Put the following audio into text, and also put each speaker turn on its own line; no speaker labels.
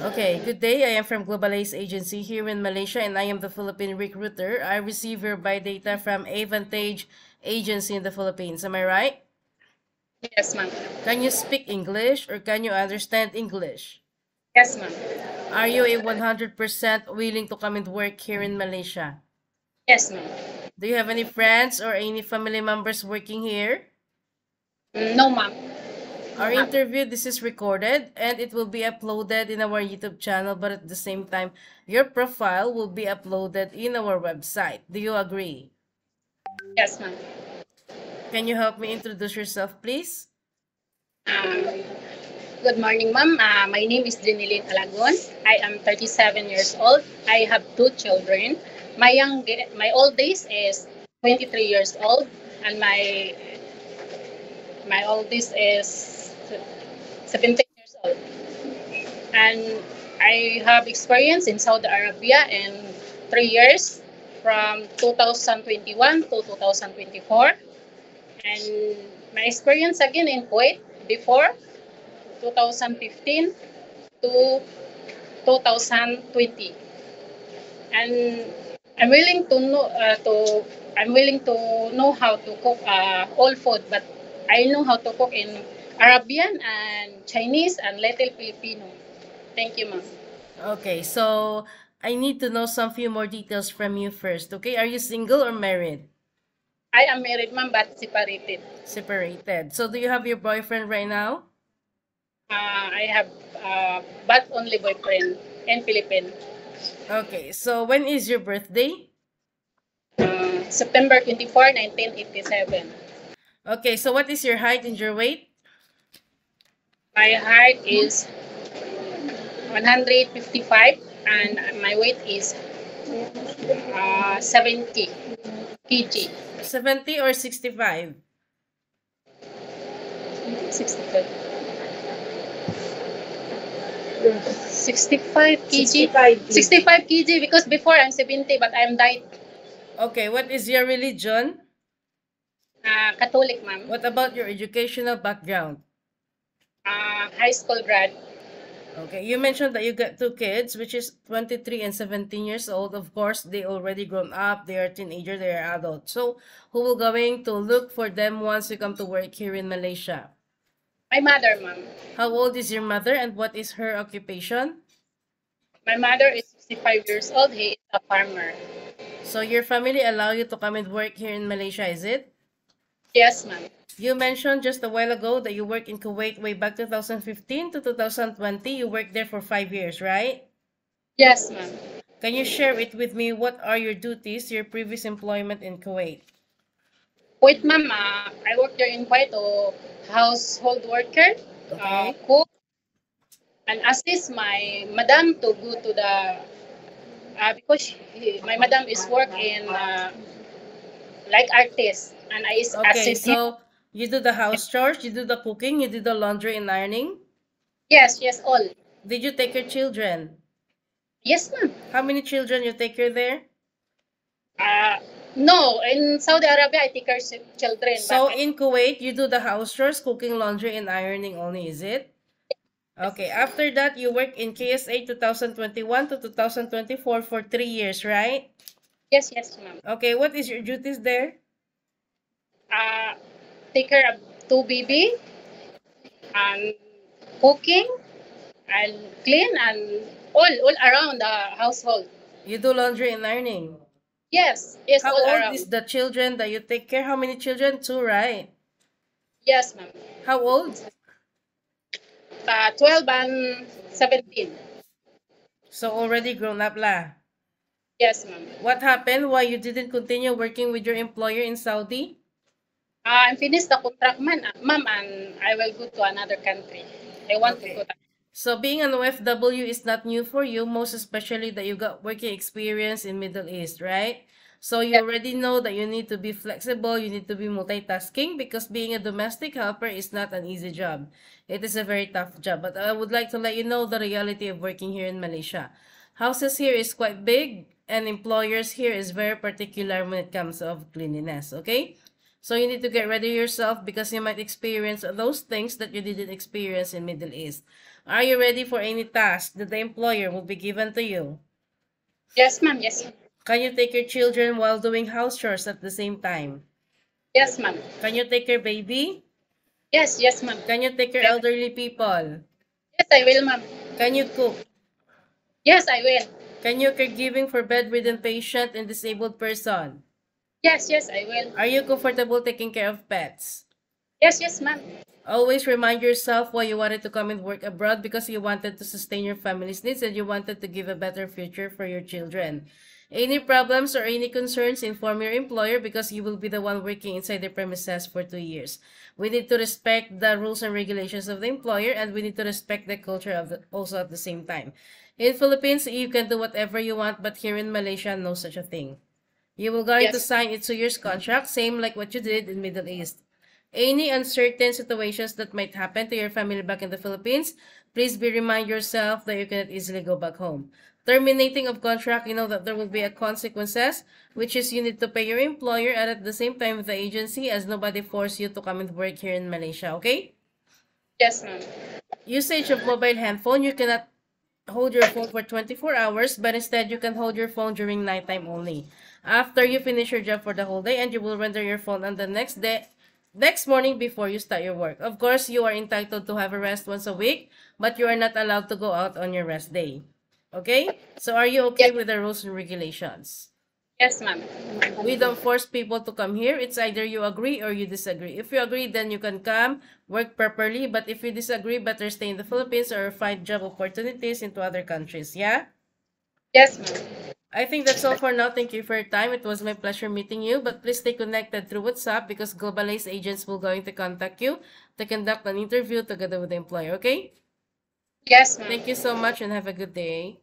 Okay, good day. I am from Global Ace Agency here in Malaysia and I am the Philippine recruiter. I receive your buy data from Avantage Agency in the Philippines. Am I right?
Yes, ma'am.
Can you speak English or can you understand English?
Yes, ma'am.
Are you a 100% willing to come and work here in Malaysia?
Yes, ma'am.
Do you have any friends or any family members working here?
No, ma'am. No
Our
have.
interview, this is recorded and it will be uploaded in our YouTube channel, but at the same time, your profile will be uploaded in our website. Do you agree?
Yes, ma'am.
Can you help me introduce yourself, please?
Um, Good morning, ma'am. My name is Jeneline Alagon. I am 37 years old. I have two children. My oldest is 23 years old, and my oldest is 17 years old. And I have experience in Saudi Arabia in 3 years, from 2021 to 2024. And my experience again in Kuwait before 2015 to 2020. And I'm willing to know how to cook all food, but I know how to cook in Arabian and Chinese and little Filipino. Thank you, ma'am.
Okay, so I need to know some few more details from you first. Okay, are you single or married?
I am married, ma'am, but separated.
Separated. So do you have your boyfriend right now?
I have but only boyfriend in Philippines.
Okay, so when is your birthday?
September 24, 1987.
Okay, so what is your height and your weight?
My height is 155 and my weight is 70 kg.
70 or 65?
65. 65 kg. 65 kg because before I'm 70 but I'm diet.
Okay, what is your religion?
Catholic, ma'am.
What about your educational background?
High school grad.
Okay, you mentioned that you got two kids, which is 23 and 17 years old. Of course, they already grown up, they are teenager, they are adults. So, who will going to look for them once you come to work here in Malaysia?
My mother, ma'am.
How old is your mother and what is her occupation?
My mother is 65 years old. He is a farmer.
So, your family allow you to come and work here in Malaysia, is it?
Yes, ma'am.
You mentioned just a while ago that you worked in Kuwait way back 2015 to 2020. You worked there for 5 years, right?
Yes, ma'am.
Can you share it with me? What are your duties, your previous employment in Kuwait?
Wait, ma'am. I work there in quite a household worker,
Okay.
cook, and assist my madam to go to the because my madam is work in like artist, and I
Okay,
assist him.
so you do the house chores, you do the cooking, you do the laundry and ironing.
Yes, yes, all.
Did you take your children?
Yes, ma'am.
How many children you take care there?
Uh, no, in Saudi Arabia, I take care of children, but
So in Kuwait, you do the house chores, cooking, laundry, and ironing only, is it? Okay, after that, you work in KSA 2021 to 2024 for 3 years, right?
yes, yes, ma'am.
Okay, what is your duties there?
Uh, Take care of two baby and cooking and clean and all around the household.
You do laundry and ironing.
Yes, yes,
How
all
old
around.
is the children that you take care? How many children? Two, right?
Yes, ma'am.
How old?
12 and 17.
So already grown up lah.
Yes, ma'am.
What happened? Why you didn't continue working with your employer in Saudi?
I'm finished the contract, man, ma'am, and I will go to another country. I want to go.
Okay. So being an OFW is not new for you, most especially that you got working experience in Middle East, right? So you
Yes,
already know that you need to be flexible, you need to be multitasking because being a domestic helper is not an easy job. It is a very tough job. But I would like to let you know the reality of working here in Malaysia. Houses here is quite big and employers here is very particular when it comes of cleanliness, okay? So you need to get ready yourself because you might experience those things that you didn't experience in Middle East. Are you ready for any task that the employer will be given to you?
Yes, ma'am. Yes, ma'am.
Can you take your children while doing house chores at the same time?
Yes, ma'am.
Can you take your baby?
Yes, yes, ma'am.
Can you take your elderly people?
Yes, I will, ma'am.
Can you cook?
Yes, I will.
Can you caregiving for bedridden patient and disabled person?
Yes, yes, I will.
Are you comfortable taking care of pets?
Yes, yes, ma'am.
Always remind yourself why you wanted to come and work abroad, because you wanted to sustain your family's needs and you wanted to give a better future for your children. Any problems or any concerns, inform your employer, because you will be the one working inside the premises for 2 years. We need to respect the rules and regulations of the employer, and we need to respect the culture of also at the same time. In Philippines, you can do whatever you want, but here in Malaysia, no such a thing. You will going to
Yes.
sign a 2 years contract, same like what you did in Middle East. Any uncertain situations that might happen to your family back in the Philippines, please remind yourself that you cannot easily go back home. Terminating of contract, you know that there will be a consequences, which is you need to pay your employer and at the same time the agency, as nobody forced you to come and work here in Malaysia, okay?
Yes, ma'am.
Usage of mobile handphone, you cannot hold your phone for 24 hours, but instead you can hold your phone during nighttime only. After you finish your job for the whole day, and you will render your phone on the next morning before you start your work. Of course, you are entitled to have a rest once a week, but you are not allowed to go out on your rest day. Okay? So are you okay
Yes.
with the rules and regulations?
Yes, ma'am.
We don't force people to come here. It's either you agree or you disagree. If you agree, then you can come, work properly. But if you disagree, better stay in the Philippines or find job opportunities into other countries. Yeah?
Yes, ma'am.
I think that's all for now. Thank you for your time. It was my pleasure meeting you. But please stay connected through WhatsApp, because Globalized agents will going to contact you to conduct an interview together with the employer. Okay?
Yes, ma'am.
Thank you so much and have a good day.